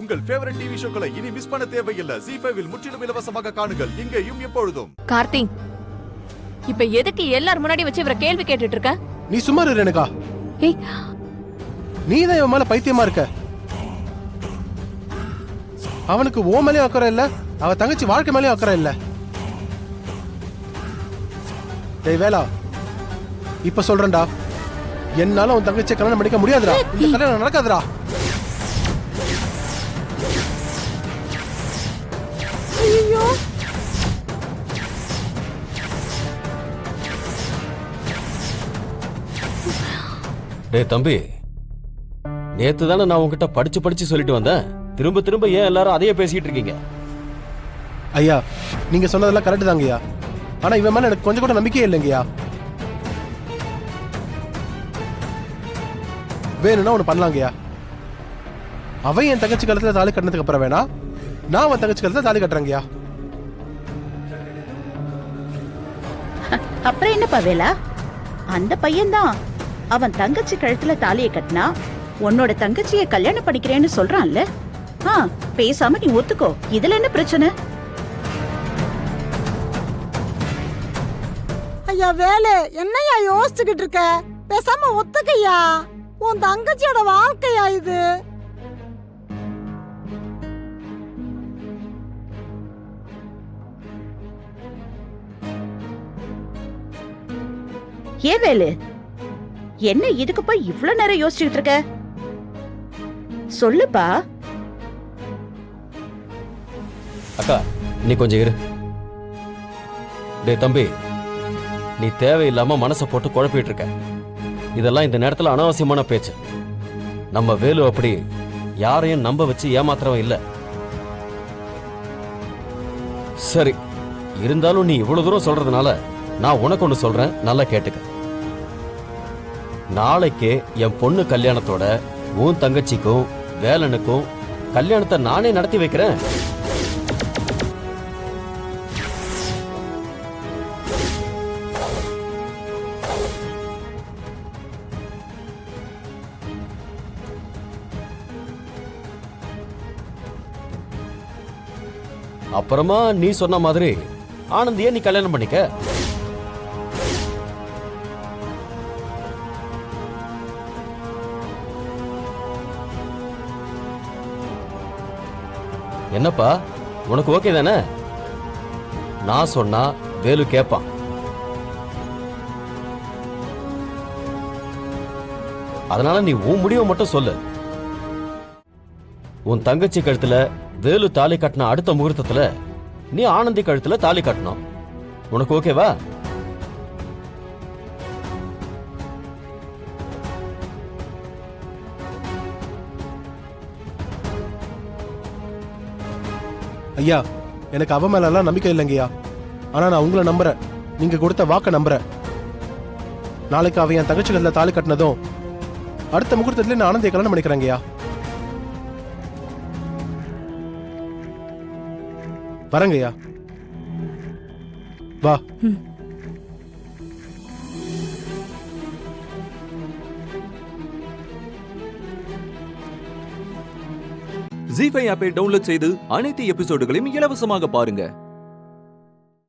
உங்கள் favourite TV ஷோக்களை இனி miss பண்ண தேவையில்லை. ZEE5 இல் முற்றிலும் இலவசமாக காணுங்கள், இங்கேயும் எப்பொழுதும். கார்த்திக், இப்ப எதுக்கு எல்லாரும் முன்னாடி வச்சு இவரை கேள்வி கேட்டுட்டு இருக்க? நீ சும்மா இரு ரேணுகா. ஏய், நீ தான் இவன் மேல பைத்தியமா இருக்க. அவனுக்கு ஓ மேலயும் அக்கறை இல்ல, அவ தங்கச்சி வாழ்க்கை மேலயும் அக்கறை இல்ல. டேய் வேலா, இப்ப சொல்றேன்டா, என்னால உன் தங்கச்சியை கல்யாணம் பண்ணிக்க முடியாதுடா. இந்த கல்யாணம் நடக்காதுடா. ஐயோ, டேய் தம்பி, நேத்து தானே நான் உங்ககிட்ட படிச்சு சொல்லிட்டு வந்தேன். திரும்ப திரும்ப ஏன் எல்லாரும் அதையே பேசிட்டு இருக்கீங்க? ஐயா, நீங்க சொன்னதெல்லாம் கரெக்ட் தாங்கய்யா. ஆனா இவன் மேல எனக்கு கொஞ்சம் கூட நம்பிக்கையே இல்லைங்கய்யா. வேணும்னா ஒண்ணு பண்ணலாங்கய்யா. அவன் என் தங்கச்சி கழுத்துல தாலி கட்டினதுக்கு அப்புறம் வேணா, நான் அவன் தங்கச்சி கழுத்துல தாலி கட்டுறேங்கய்யா. அப்புறம் என்னப்பா வேலா, அந்த பையன்தான் அவன் தங்கச்சி கழுத்துல தாலியை கட்டினா உன்னோட தங்கச்சியை கல்யாணம் பண்ணிக்கிறேன்னு சொல்றான்ல. பேசாம நீ ஒத்துக்கோ. இதுல என்ன பிரச்சனை? ஐயா வேலு, என்னையா யோசிச்சுக்கிட்டு இருக்க? பேசாம ஒத்துக்கையா. உன் தங்கச்சியோட வாழ்க்கையா இது? ஏன் வேலு, என்ன இதுக்கு போய் இவ்வளவு நேரம் யோசிச்சுக்கிட்டு இருக்க? சொல்லுப்பா. அக்கா, நீ கொஞ்சம் இரு. டேய் தம்பி, நீ தேவையில்லாம மனசை போட்டு குழப்பிட்டு இருக்க. இதெல்லாம் இந்த நேரத்துல அனாவசியமான பேச்சு. நம்ம வேலு அப்படி யாரையும் நம்ப வச்சு ஏமாத்திரவன் இல்ல. சரி, இருந்தாலும் நீ இவ்வளவு தூரம் சொல்றதுனால நான் உனக்கு ஒண்ணு சொல்றேன், நல்லா கேட்டுக்க. நாளைக்கே என் பொண்ணு கல்யாணத்தோட உன் தங்கச்சிக்கும் வேலனுக்கும் கல்யாணத்தை நானே நடத்தி வைக்கிறேன். அப்புறமா நீ சொன்ன மாதிரி ஆனந்திய நீ கல்யாணம் பண்ணிக்க. என்னப்பா, உனக்கு ஓகே தானே? நான் சொன்னா வேலு கேட்பான். அதனால நீ உன் முடிவை மட்டும் சொல்லு. உன் தங்கச்சி கழுத்துல வேலு தாலி கட்டின அடுத்த முகூர்த்தத்துல நீ ஆனந்தி கழுத்துல தாலி கட்டணும். உனக்கு ஓகேவா? ஐயா, எனக்கு அவ மேல எல்லாம் நம்பிக்கை இல்லைங்கய்யா. ஆனா நான் உங்களை நம்புறேன், நீங்க கொடுத்த வாக்க நம்புறேன். நாளைக்கு அவன் என் தங்கச்சி கழுத்துல தாலி கட்டினதும் அடுத்த முகூர்த்தத்துல நான் ஆனந்தியை கல்யாணம் பண்ணிக்கிறேங்கய்யா. வரங்கய்யா. வா. ZEE5 ஆப்பை டவுன்லோட் செய்து அனைத்து எபிசோடுகளையும் இலவசமாக பாருங்க.